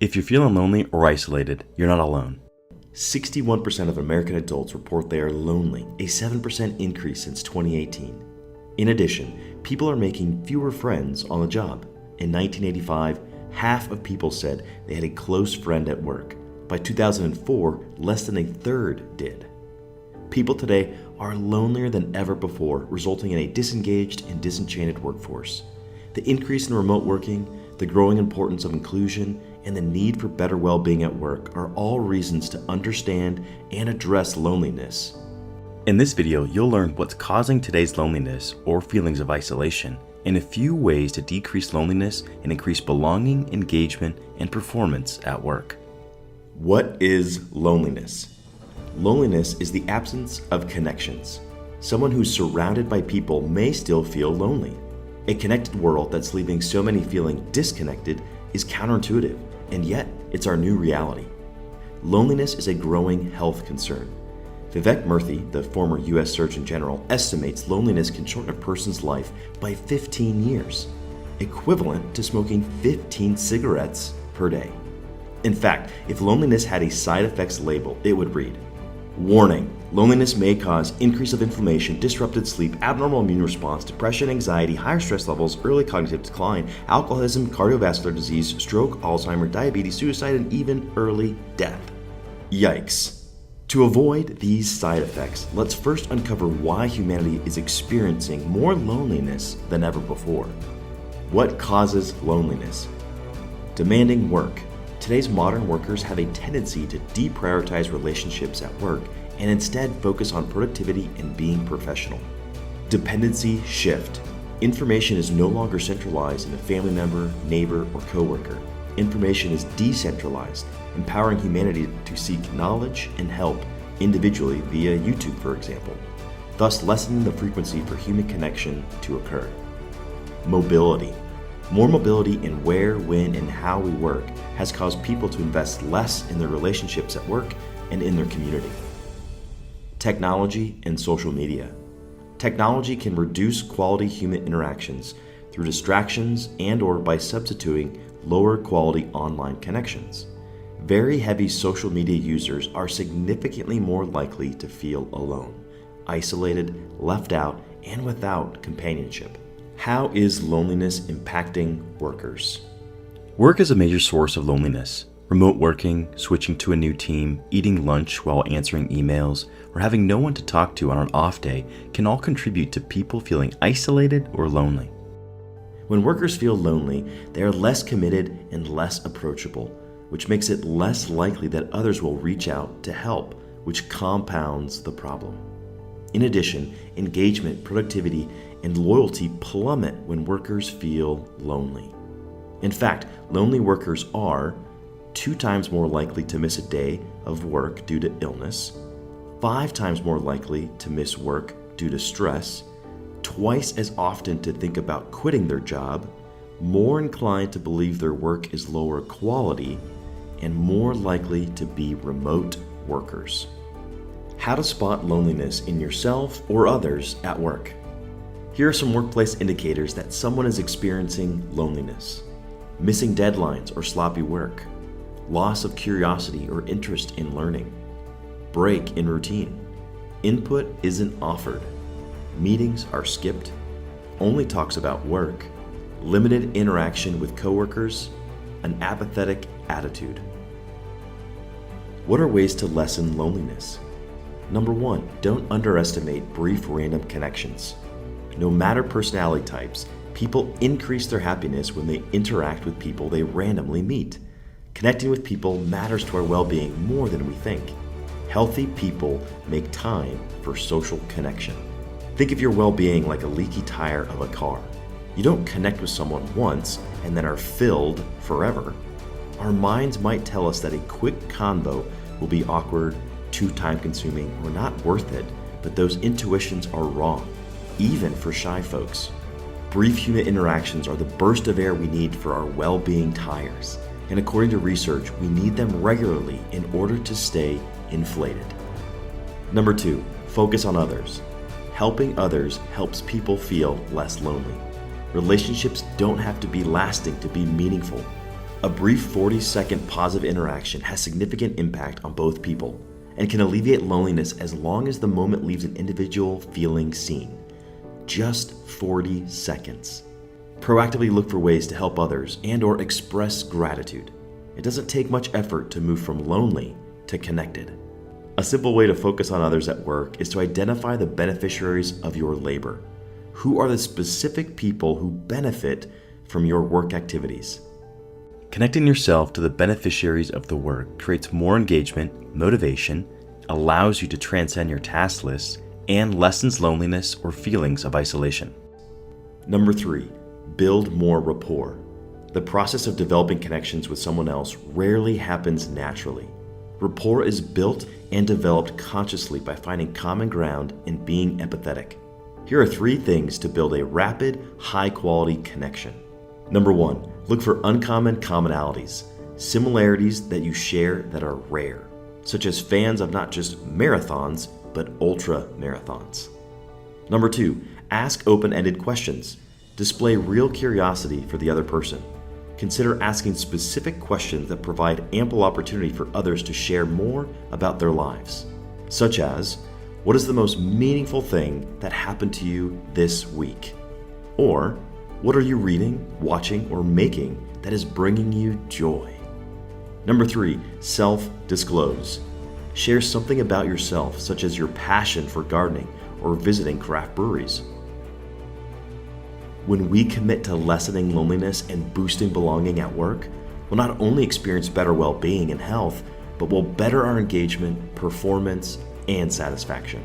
If you're feeling lonely or isolated, you're not alone. 61% of American adults report they are lonely, a 7% increase since 2018. In addition, people are making fewer friends on the job. In 1985, half of people said they had a close friend at work. By 2004, less than a third did. People today are lonelier than ever before, resulting in a disengaged and disenchanted workforce. The increase in remote working, the growing importance of inclusion, and the need for better well-being at work are all reasons to understand and address loneliness. In this video, you'll learn what's causing today's loneliness or feelings of isolation, and a few ways to decrease loneliness and increase belonging, engagement, and performance at work. What is loneliness? Loneliness is the absence of connections. Someone who's surrounded by people may still feel lonely. A connected world that's leaving so many feeling disconnected is counterintuitive, and yet it's our new reality. Loneliness is a growing health concern. Vivek Murthy, the former U.S. Surgeon General, estimates loneliness can shorten a person's life by 15 years, equivalent to smoking 15 cigarettes per day. In fact, if loneliness had a side effects label, it would read, "Warning, loneliness may cause increase of inflammation, disrupted sleep, abnormal immune response, depression, anxiety, higher stress levels, early cognitive decline, alcoholism, cardiovascular disease, stroke, Alzheimer's, diabetes, suicide, and even early death." Yikes. To avoid these side effects, let's first uncover why humanity is experiencing more loneliness than ever before. What causes loneliness? Demanding work. Today's modern workers have a tendency to deprioritize relationships at work and instead focus on productivity and being professional. Dependency shift. Information is no longer centralized in a family member, neighbor, or coworker. Information is decentralized, empowering humanity to seek knowledge and help individually via YouTube, for example, thus lessening the frequency for human connection to occur. Mobility. More mobility in where, when, and how we work has caused people to invest less in their relationships at work and in their community. Technology and social media. Technology can reduce quality human interactions through distractions and/or by substituting lower quality online connections. Very heavy social media users are significantly more likely to feel alone, isolated, left out, and without companionship. How is loneliness impacting workers? Work is a major source of loneliness. Remote working, switching to a new team, eating lunch while answering emails, or having no one to talk to on an off day can all contribute to people feeling isolated or lonely. When workers feel lonely, they are less committed and less approachable, which makes it less likely that others will reach out to help, which compounds the problem. In addition, engagement, productivity, and loyalty plummet when workers feel lonely. In fact, lonely workers are 2 times more likely to miss a day of work due to illness, 5 times more likely to miss work due to stress, twice as often to think about quitting their job, more inclined to believe their work is lower quality, and more likely to be remote workers. How to spot loneliness in yourself or others at work. Here are some workplace indicators that someone is experiencing loneliness. Missing deadlines or sloppy work, loss of curiosity or interest in learning, break in routine, input isn't offered, meetings are skipped, only talks about work, limited interaction with coworkers, an apathetic attitude. What are ways to lessen loneliness? Number 1, don't underestimate brief random connections. No matter personality types, people increase their happiness when they interact with people they randomly meet. Connecting with people matters to our well-being more than we think. Healthy people make time for social connection. Think of your well-being like a leaky tire of a car. You don't connect with someone once and then are filled forever. Our minds might tell us that a quick convo will be awkward, too time-consuming, or not worth it, but those intuitions are wrong, even for shy folks. Brief human interactions are the burst of air we need for our well-being tires, and according to research, we need them regularly in order to stay inflated. Number 2, focus on others. Helping others helps people feel less lonely. Relationships don't have to be lasting to be meaningful. A brief 40-second positive interaction has significant impact on both people and can alleviate loneliness as long as the moment leaves an individual feeling seen. Just 40 seconds. Proactively look for ways to help others and/or express gratitude. It doesn't take much effort to move from lonely to connected. A simple way to focus on others at work is to identify the beneficiaries of your labor. Who are the specific people who benefit from your work activities? Connecting yourself to the beneficiaries of the work creates more engagement, motivation, allows you to transcend your task lists, and lessens loneliness or feelings of isolation. Number 3, build more rapport. The process of developing connections with someone else rarely happens naturally. Rapport is built and developed consciously by finding common ground and being empathetic. Here are 3 things to build a rapid, high-quality connection. Number 1, look for uncommon commonalities, similarities that you share that are rare, such as fans of not just marathons, but ultra marathons. Number 2, ask open-ended questions. Display real curiosity for the other person. Consider asking specific questions that provide ample opportunity for others to share more about their lives, such as, what is the most meaningful thing that happened to you this week? Or, what are you reading, watching, or making that is bringing you joy? Number 3, self-disclose. Share something about yourself, such as your passion for gardening or visiting craft breweries. When we commit to lessening loneliness and boosting belonging at work, we'll not only experience better well-being and health, but we'll better our engagement, performance, and satisfaction.